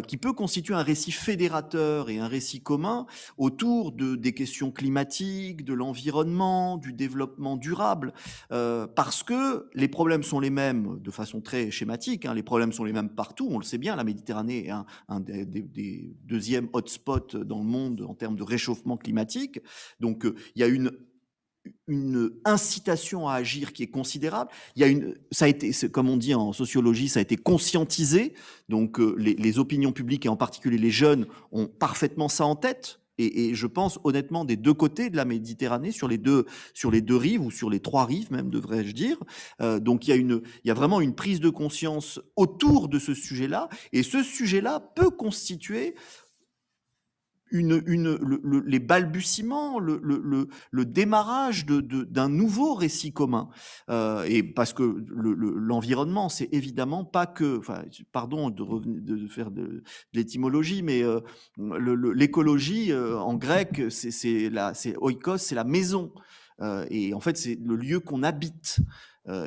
Speaker 2: qui peut constituer un récit fédérateur et un récit commun autour des questions climatiques, de l'environnement, du développement durable, parce que les problèmes sont les mêmes de façon très schématique, hein, les problèmes sont les mêmes partout, on le sait bien, la Méditerranée est un des deuxièmes hotspots dans le monde en termes de réchauffement climatique, donc il y a une une incitation à agir qui est considérable. Il y a ça a été, comme on dit en sociologie, ça a été conscientisé. Donc les opinions publiques et en particulier les jeunes ont parfaitement ça en tête. Et je pense honnêtement des deux côtés de la Méditerranée, sur les deux rives ou sur les trois rives même, devrais-je dire. Donc il y a vraiment une prise de conscience autour de ce sujet-là. Et ce sujet-là peut constituer les balbutiements, le démarrage d'un nouveau récit commun. Et parce que l'environnement, c'est évidemment pas que, enfin, pardon de faire de l'étymologie, mais l'écologie en grec, c'est oikos, c'est la maison. Et en fait, c'est le lieu qu'on habite.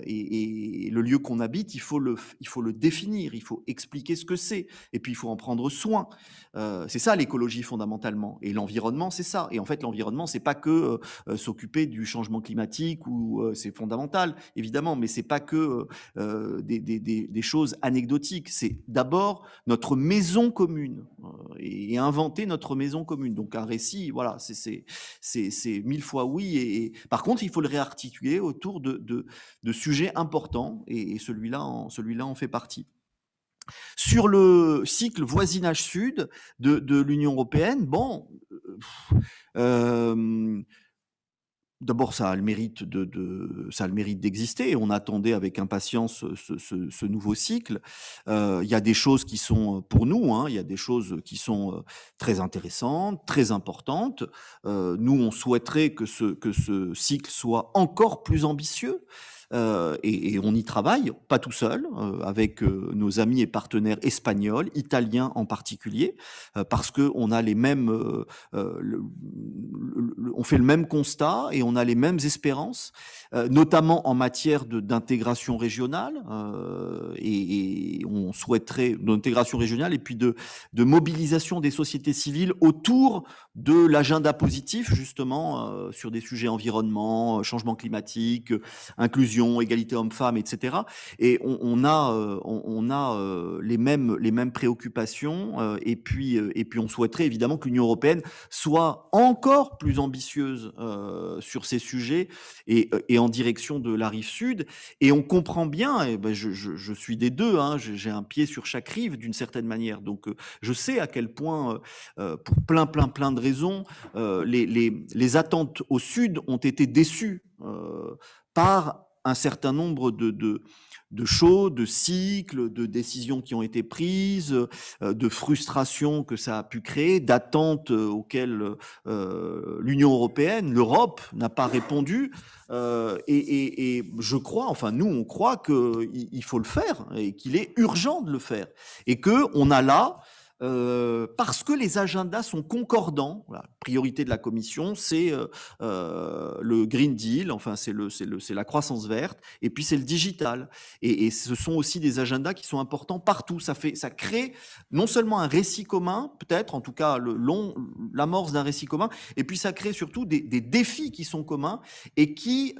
Speaker 2: Et le lieu qu'on habite, il faut le définir, il faut expliquer ce que c'est, et puis il faut en prendre soin. C'est ça l'écologie fondamentalement, et l'environnement c'est ça. Et en fait l'environnement c'est pas que s'occuper du changement climatique, ou c'est fondamental évidemment, mais c'est pas que des choses anecdotiques. C'est d'abord notre maison commune, et inventer notre maison commune. Donc un récit, voilà, c'est 1000 fois oui. Et par contre il faut le réarticuler autour de sujets importants, et celui-là en fait partie. Sur le cycle voisinage sud de l'Union européenne, bon, d'abord, ça a le mérite d'exister. On attendait avec impatience ce nouveau cycle. Il y a des choses qui sont, pour nous, il y a des choses qui sont très intéressantes, très importantes. Nous, on souhaiterait que ce cycle soit encore plus ambitieux. Et on y travaille, pas tout seul, avec nos amis et partenaires espagnols, italiens en particulier, parce qu'on a les mêmes, on fait le même constat et on a les mêmes espérances, notamment en matière d'intégration régionale, et on souhaiterait d'intégration régionale et puis de mobilisation des sociétés civiles autour de l'agenda positif, justement, sur des sujets environnement, changement climatique, inclusion, égalité homme-femme, etc. Et on a les mêmes préoccupations, et puis on souhaiterait évidemment que l'Union européenne soit encore plus ambitieuse sur ces sujets, et en direction de la rive sud. Et on comprend bien, et ben je suis des deux, j'ai un pied sur chaque rive d'une certaine manière, donc je sais à quel point, pour plein de raisons, les attentes au sud ont été déçues par un certain nombre de choses, de cycles, de décisions qui ont été prises, de frustrations que ça a pu créer, d'attentes auxquelles l'Union européenne, l'Europe n'a pas répondu. Et je crois, enfin nous on croit qu'il faut le faire, et qu'il est urgent de le faire, et qu'on a là, parce que les agendas sont concordants. La priorité de la Commission, c'est le Green Deal, enfin c'est la croissance verte, et puis c'est le digital. Et ce sont aussi des agendas qui sont importants partout. Ça crée non seulement un récit commun, peut-être, en tout cas l'amorce d'un récit commun, et puis ça crée surtout des défis qui sont communs et qui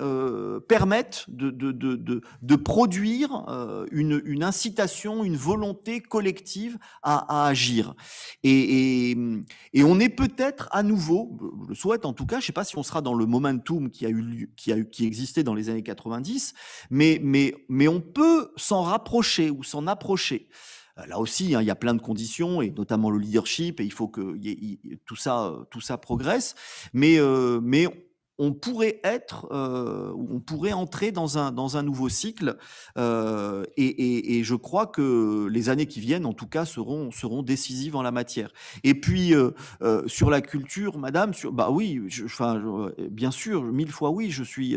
Speaker 2: permettent de produire une incitation, une volonté collective à agir. Et on est peut-être à nouveau, je le souhaite en tout cas, je ne sais pas si on sera dans le momentum qui existait dans les années 90, mais on peut s'en rapprocher ou s'en approcher. Là aussi, il y a plein de conditions, et notamment le leadership, et il faut que tout ça progresse, mais on pourrait on pourrait entrer dans un nouveau cycle, et je crois que les années qui viennent, en tout cas, seront décisives en la matière. Et puis sur la culture, madame, bah oui, bien sûr, 1000 fois oui, je suis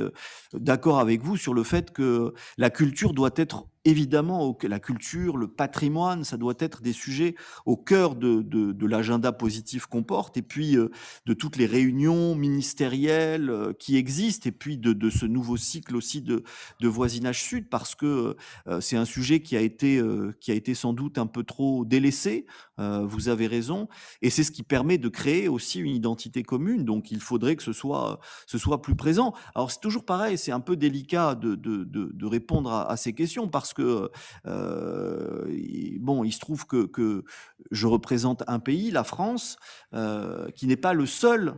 Speaker 2: d'accord avec vous sur le fait que la culture doit être évidemment, la culture, le patrimoine, ça doit être des sujets au cœur de l'agenda positif qu'on porte, et puis de toutes les réunions ministérielles qui existent, et puis de ce nouveau cycle aussi de voisinage sud, parce que c'est un sujet qui a été sans doute un peu trop délaissé, vous avez raison, et c'est ce qui permet de créer aussi une identité commune, donc il faudrait que ce soit plus présent. Alors c'est toujours pareil, c'est un peu délicat de répondre à ces questions, parce parce que, bon, il se trouve que je représente un pays, la France, qui n'est pas le seul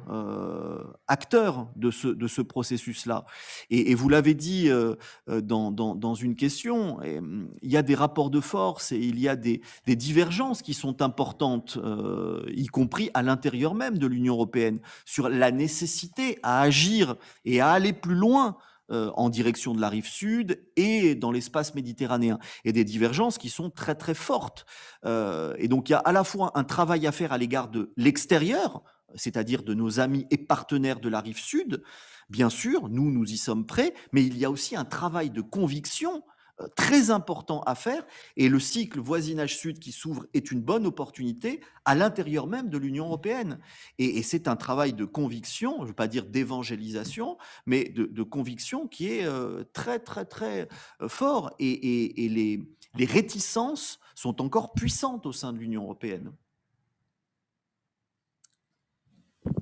Speaker 2: acteur de ce processus-là. Et vous l'avez dit dans une question, il y a des rapports de force et il y a des divergences qui sont importantes, y compris à l'intérieur même de l'Union européenne, sur la nécessité à agir et à aller plus loin en direction de la rive sud et dans l'espace méditerranéen, et des divergences qui sont très très fortes. Et donc il y a à la fois un travail à faire à l'égard de l'extérieur, c'est-à-dire de nos amis et partenaires de la rive sud. Bien sûr, nous y sommes prêts, mais il y a aussi un travail de conviction très important à faire, et le cycle voisinage sud qui s'ouvre est une bonne opportunité à l'intérieur même de l'Union européenne. Et c'est un travail de conviction, je ne veux pas dire d'évangélisation, mais de conviction qui est très, très, très fort. Et les réticences sont encore puissantes au sein de l'Union européenne.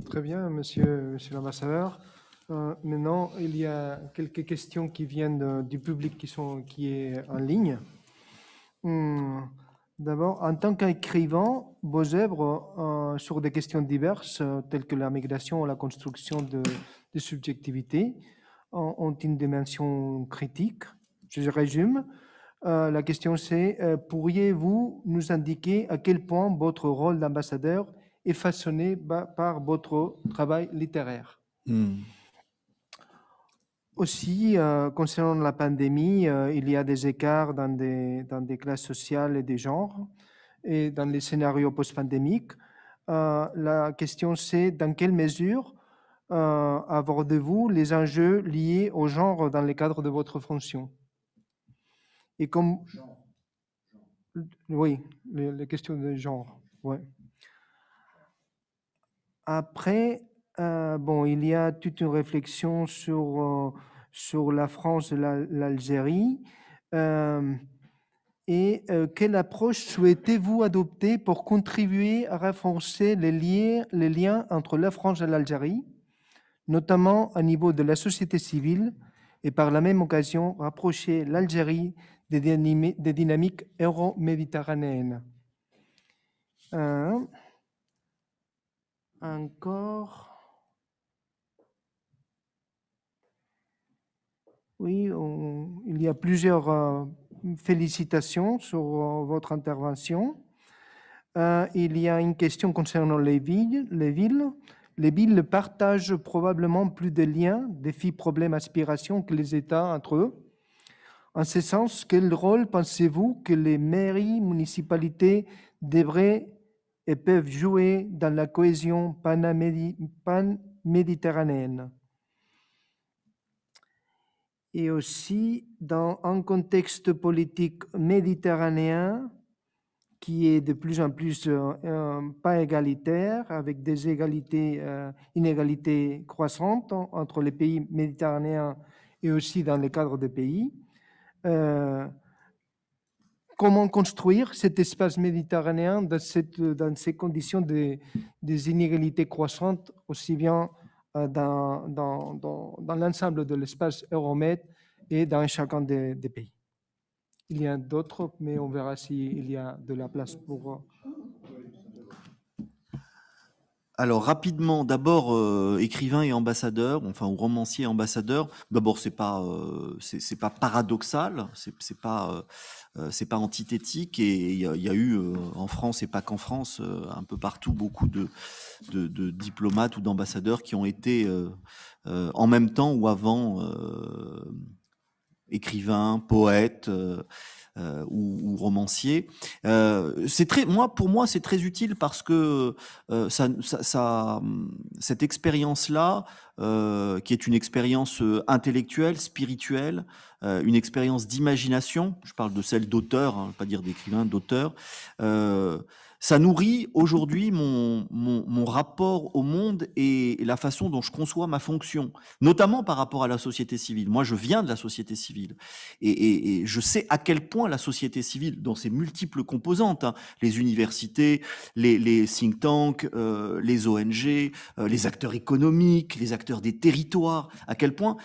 Speaker 3: Très bien, monsieur l'ambassadeur. Maintenant, il y a quelques questions qui viennent du public qui est en ligne. D'abord, en tant qu'écrivain, vos œuvres sur des questions diverses, telles que la migration ou la construction de subjectivité, ont une dimension critique. Je résume. La question c'est, pourriez-vous nous indiquer à quel point votre rôle d'ambassadeur est façonné par votre travail littéraire? Aussi, concernant la pandémie, il y a des écarts dans des classes sociales et des genres, et dans les scénarios post-pandémiques. La question c'est, dans quelle mesure abordez-vous les enjeux liés au genre dans le cadre de votre fonction? Et comme... Oui, les questions de genre, ouais. Après, bon, il y a toute une réflexion sur la France et l'Algérie. Et quelle approche souhaitez-vous adopter pour contribuer à renforcer les liens entre la France et l'Algérie, notamment au niveau de la société civile, et par la même occasion rapprocher l'Algérie des dynamiques euro-méditerranéennes? Encore. Oui, il y a plusieurs félicitations sur votre intervention. Il y a une question concernant les villes. Les villes partagent probablement plus de liens, défis, problèmes, aspirations que les États entre eux. En ce sens, quel rôle pensez-vous que les mairies, municipalités devraient et peuvent jouer dans la cohésion pan-méditerranéenne? Et aussi, dans un contexte politique méditerranéen qui est de plus en plus pas égalitaire, avec des inégalités croissantes entre les pays méditerranéens et aussi dans le cadre des pays, comment construire cet espace méditerranéen dans ces conditions des inégalités croissantes, aussi bien dans l'ensemble de l'espace Euromed et dans chacun des pays? Il y a d'autres, mais on verra s'il y a de la place pour...
Speaker 2: Alors rapidement, d'abord écrivain et ambassadeur, enfin ou romancier et ambassadeur. D'abord c'est pas paradoxal, c'est pas antithétique, et il y a eu en France et pas qu'en France, un peu partout beaucoup de diplomates ou d'ambassadeurs qui ont été en même temps ou avant écrivains, poètes ou romanciers. Pour moi, c'est très utile parce que cette expérience-là, qui est une expérience intellectuelle, spirituelle, une expérience d'imagination, je parle de celle d'auteur, hein, je ne vais pas dire d'écrivain, d'auteur, ça nourrit aujourd'hui mon rapport au monde et la façon dont je conçois ma fonction, notamment par rapport à la société civile. Moi, je viens de la société civile et je sais à quel point la société civile, dans ses multiples composantes, hein, les universités, les think tanks, les ONG, les acteurs économiques, les acteurs des territoires, à quel point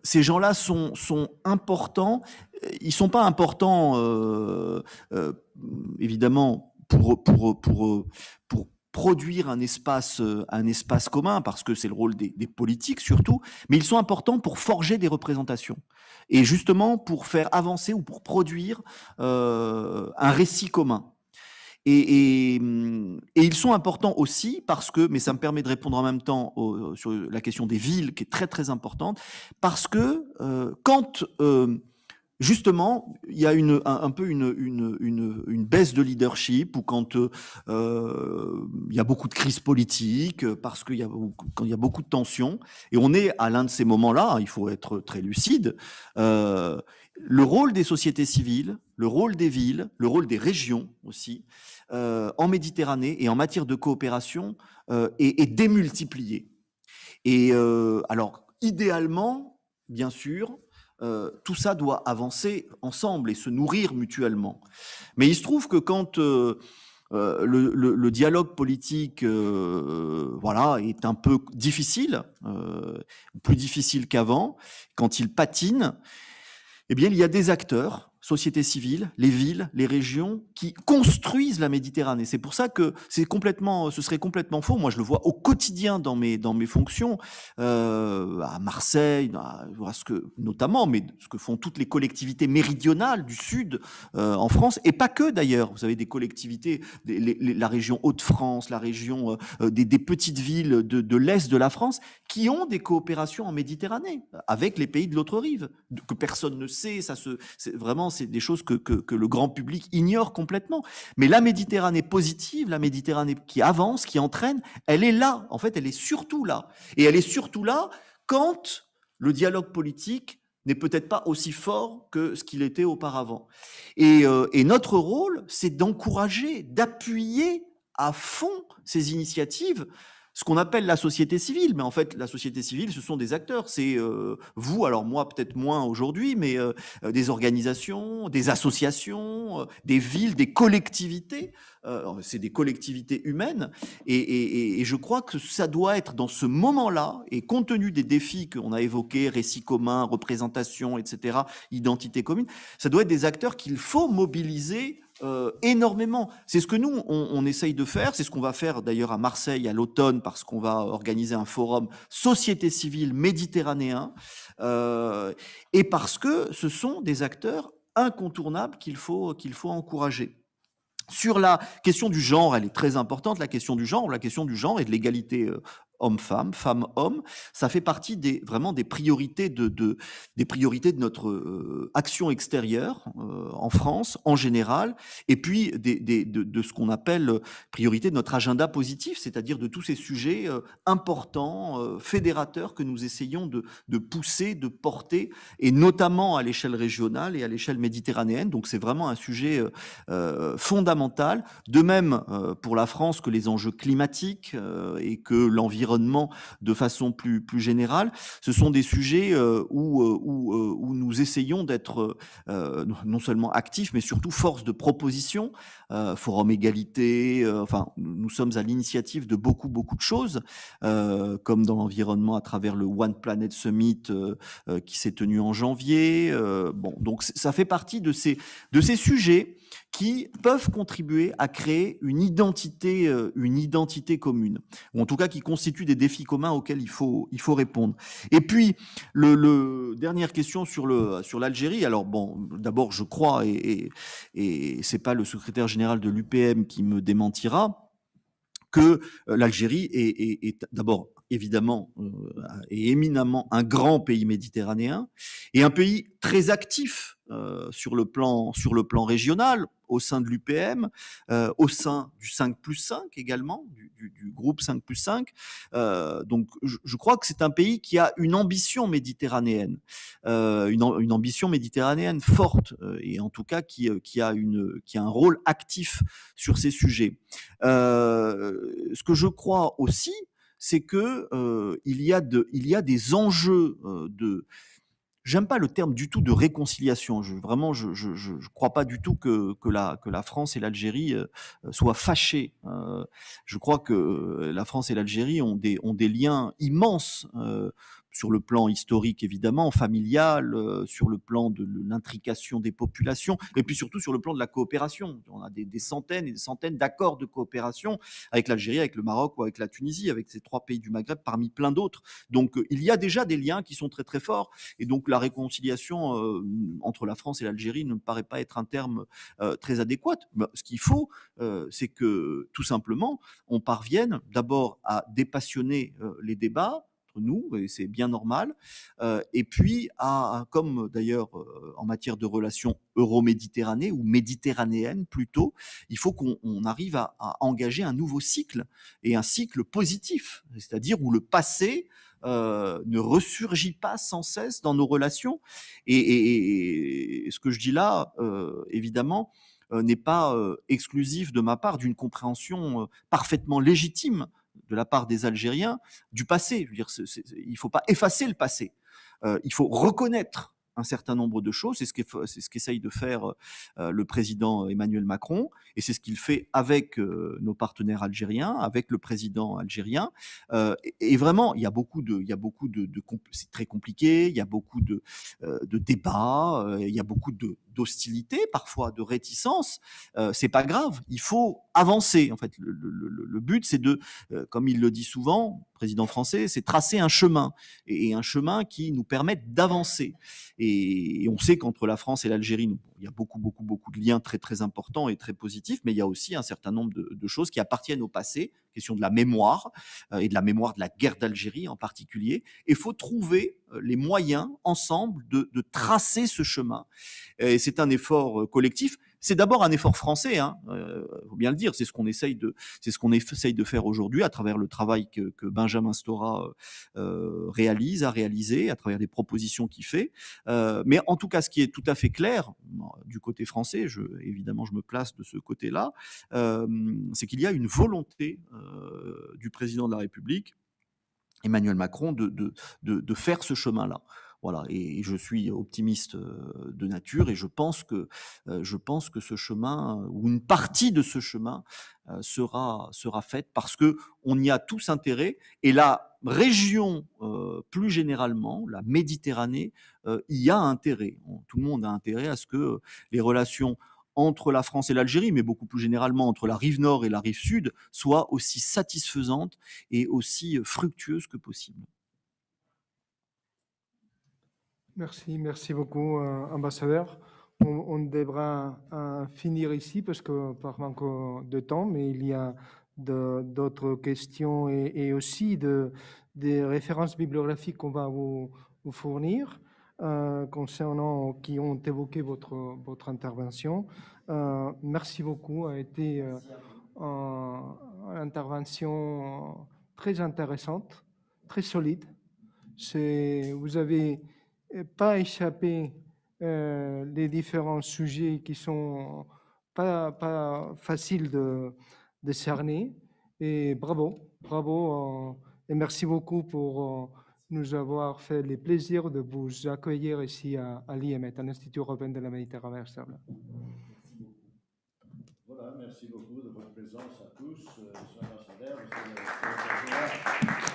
Speaker 2: ces gens-là sont importants ils sont pas importants, évidemment, pour produire un espace commun, parce que c'est le rôle des politiques surtout, mais ils sont importants pour forger des représentations. Et justement, pour faire avancer ou pour produire un récit commun. Et ils sont importants aussi parce que, mais ça me permet de répondre en même temps sur la question des villes, qui est très très importante, parce que quand justement il y a un peu une baisse de leadership, ou quand il y a beaucoup de crises politiques, parce quand il y a beaucoup de tensions, et on est à l'un de ces moments-là, il faut être très lucide, le rôle des sociétés civiles, le rôle des villes, le rôle des régions aussi, en Méditerranée et en matière de coopération est démultiplié. Et alors, idéalement, bien sûr, tout ça doit avancer ensemble et se nourrir mutuellement. Mais il se trouve que quand le dialogue politique voilà, est un peu difficile, plus difficile qu'avant, quand il patine, eh bien, il y a des acteurs, société civile, les villes, les régions, qui construisent la Méditerranée. C'est pour ça que ce serait complètement faux. Moi, je le vois au quotidien dans mes fonctions, à Marseille, notamment, mais ce que font toutes les collectivités méridionales du Sud en France, et pas que d'ailleurs. Vous avez des collectivités, la région Hauts-de-France, la région des petites villes de l'Est de la France, qui ont des coopérations en Méditerranée, avec les pays de l'autre rive, que personne ne sait. C'est des choses que le grand public ignore complètement. Mais la Méditerranée positive, la Méditerranée qui avance, qui entraîne, elle est là. En fait, elle est surtout là. Et elle est surtout là quand le dialogue politique n'est peut-être pas aussi fort que ce qu'il était auparavant. Et notre rôle, c'est d'encourager, d'appuyer à fond ces initiatives, ce qu'on appelle la société civile. Mais en fait, la société civile, ce sont des acteurs. C'est vous, alors moi peut-être moins aujourd'hui, mais des organisations, des associations, des villes, des collectivités. C'est des collectivités humaines. Et je crois que ça doit être dans ce moment-là, et compte tenu des défis qu'on a évoqués, récits communs, représentation, etc., identité commune, ça doit être des acteurs qu'il faut mobiliser énormément. C'est ce que nous, on essaye de faire. C'est ce qu'on va faire d'ailleurs à Marseille à l'automne, parce qu'on va organiser un forum société civile méditerranéen, et parce que ce sont des acteurs incontournables qu'il faut encourager. Sur la question du genre, elle est très importante, la question du genre et de l'égalité homme-femme, femme-homme, ça fait partie vraiment des priorités de notre action extérieure en France, en général, et puis de ce qu'on appelle priorité de notre agenda positif, c'est-à-dire de tous ces sujets importants, fédérateurs, que nous essayons de pousser, de porter, et notamment à l'échelle régionale et à l'échelle méditerranéenne. Donc c'est vraiment un sujet fondamental, de même pour la France que les enjeux climatiques et que l'environnement de façon plus générale. Ce sont des sujets où nous essayons d'être non seulement actifs, mais surtout force de proposition. Forum égalité, enfin, nous sommes à l'initiative de beaucoup de choses, comme dans l'environnement à travers le One Planet Summit qui s'est tenu en janvier. Donc ça fait partie de ces sujets qui peuvent contribuer à créer une identité commune, ou en tout cas qui constituent des défis communs auxquels il faut répondre. Et puis, dernière question sur l'Algérie. Alors bon, d'abord, je crois, et c'est pas le secrétaire général de l'UPM qui me démentira, que l'Algérie est d'abord évidemment et éminemment un grand pays méditerranéen, et un pays très actif sur le plan régional, au sein de l'UPM, au sein du 5+5 également, du groupe 5+5. Donc je crois que c'est un pays qui a une ambition méditerranéenne, une ambition méditerranéenne forte, et en tout cas qui a un rôle actif sur ces sujets. Ce que je crois aussi, c'est que il y a des enjeux j'aime pas le terme du tout de réconciliation. Je crois pas du tout que la France et l'Algérie soient fâchées. Je crois que la France et l'Algérie ont des liens immenses sur le plan historique évidemment, familial, sur le plan de l'intrication des populations, et puis surtout sur le plan de la coopération. On a des centaines et des centaines d'accords de coopération avec l'Algérie, avec le Maroc ou avec la Tunisie, avec ces 3 pays du Maghreb parmi plein d'autres. Donc il y a déjà des liens qui sont très très forts, et donc la réconciliation entre la France et l'Algérie ne me paraît pas être un terme très adéquat. Ce qu'il faut, c'est que tout simplement, on parvienne d'abord à dépassionner les débats entre nous, et c'est bien normal, et puis comme d'ailleurs en matière de relations euro-méditerranéennes ou méditerranéennes plutôt, il faut qu'on arrive à engager un nouveau cycle, et un cycle positif, c'est-à-dire où le passé ne ressurgit pas sans cesse dans nos relations. Et ce que je dis là, évidemment, n'est pas exclusif de ma part d'une compréhension parfaitement légitime de la part des Algériens du passé. Je veux dire, il ne faut pas effacer le passé. Il faut reconnaître un certain nombre de choses. C'est ce qu'essaye de faire le président Emmanuel Macron, et c'est ce qu'il fait avec nos partenaires algériens, avec le président algérien. Et vraiment, il y a beaucoup de c'est très compliqué, il y a beaucoup de débats, il y a beaucoup d'hostilité, parfois de réticence. C'est pas grave, il faut avancer. En fait, le but, c'est de, comme il le dit souvent, le président français, c'est tracer un chemin, et un chemin qui nous permette d'avancer. Et on sait qu'entre la France et l'Algérie, il y a beaucoup de liens très très importants et très positifs, mais il y a aussi un certain nombre de choses qui appartiennent au passé, question de la mémoire, et de la mémoire de la guerre d'Algérie en particulier. Et il faut trouver les moyens ensemble de tracer ce chemin. Et c'est un effort collectif. C'est d'abord un effort français, hein, faut bien le dire. C'est ce qu'on essaye de faire aujourd'hui à travers le travail que Benjamin Stora a réalisé, à travers les propositions qu'il fait. Mais en tout cas, ce qui est tout à fait clair du côté français, évidemment, je me place de ce côté-là, c'est qu'il y a une volonté du président de la République, Emmanuel Macron, de faire ce chemin-là. Voilà, et je suis optimiste de nature, et je pense que ce chemin, ou une partie de ce chemin, sera faite, parce que on y a tous intérêt, et la région, plus généralement, la Méditerranée, y a intérêt. Tout le monde a intérêt à ce que les relations entre la France et l'Algérie, mais beaucoup plus généralement entre la rive nord et la rive sud, soient aussi satisfaisantes et aussi fructueuses que possible.
Speaker 3: Merci beaucoup, ambassadeur. On devra finir ici parce que par manque de temps, mais il y a d'autres questions et aussi des références bibliographiques qu'on va vous fournir concernant qui ont évoqué votre intervention. Merci beaucoup, a été une intervention très intéressante, très solide. Vous avez pas échappé les différents sujets qui sont pas faciles de cerner. Et bravo, et merci beaucoup pour nous avoir fait le plaisir de vous accueillir ici à l'IEMET, à l'Institut européen de la Méditerranée.
Speaker 1: Voilà, merci beaucoup de votre présence à tous, Monsieur l'ambassadeur, Monsieur le